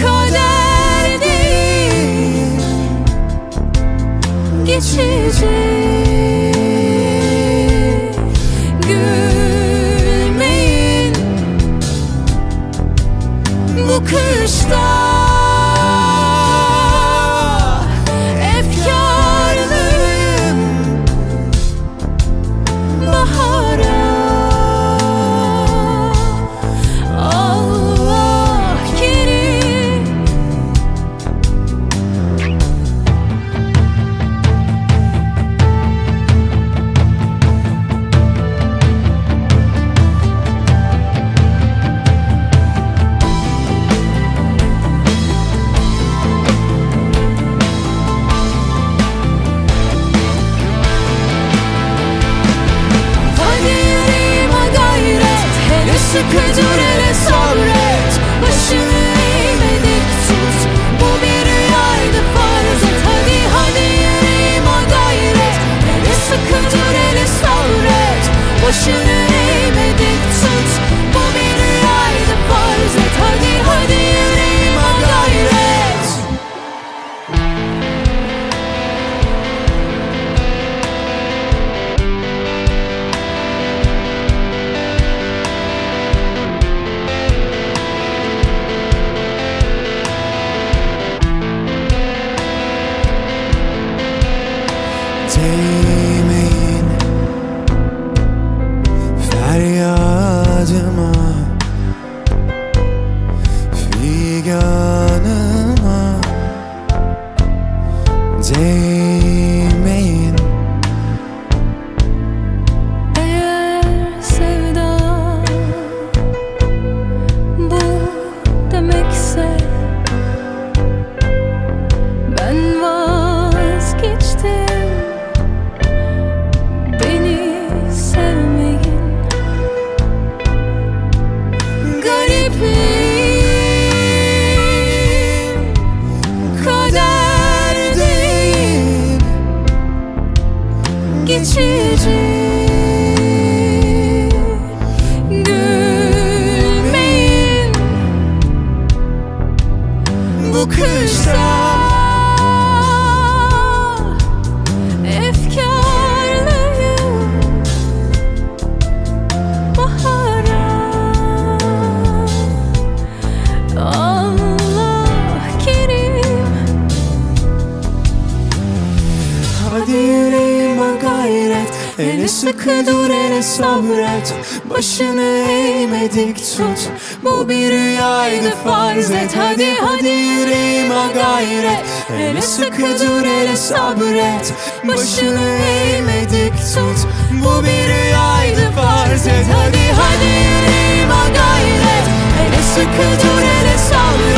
kader değil, geçici. Gülmeyin bu kışta, efkarlıyım bahara. Allah kerim. Sıkı dur, hele sabret, başını eğme dik tut. Bu bir rüyaydı farz et. Hadi hadi yüreğime gayret. Hele sıkı dur, hele sabret, başını eğme dik tut. Bu bir rüyaydı farz et. Hadi hadi yüreğime gayret. Değmeyin feryadıma, figanıma. Değmeyin. Eğer sevda bu demekse, ben vazgeçtim. Beni sevmeyin. Garipliğim kader değil, geçici. Gülmeyin bu kışta, efkarlıyım bahara. Allah kerim. Hadi yüreğime gayret, hele sıkı dur, hele sabret, başını eğme dik tut. Bu bir rüyaydı farz et. Hadi hadi yüreğime gayret, hele sıkı dur, hele sabret, başını eğme dik tut. Bu bir rüyaydı farz et. Hadi hadi yüreğime gayret, hele sıkı dur, hele sabret,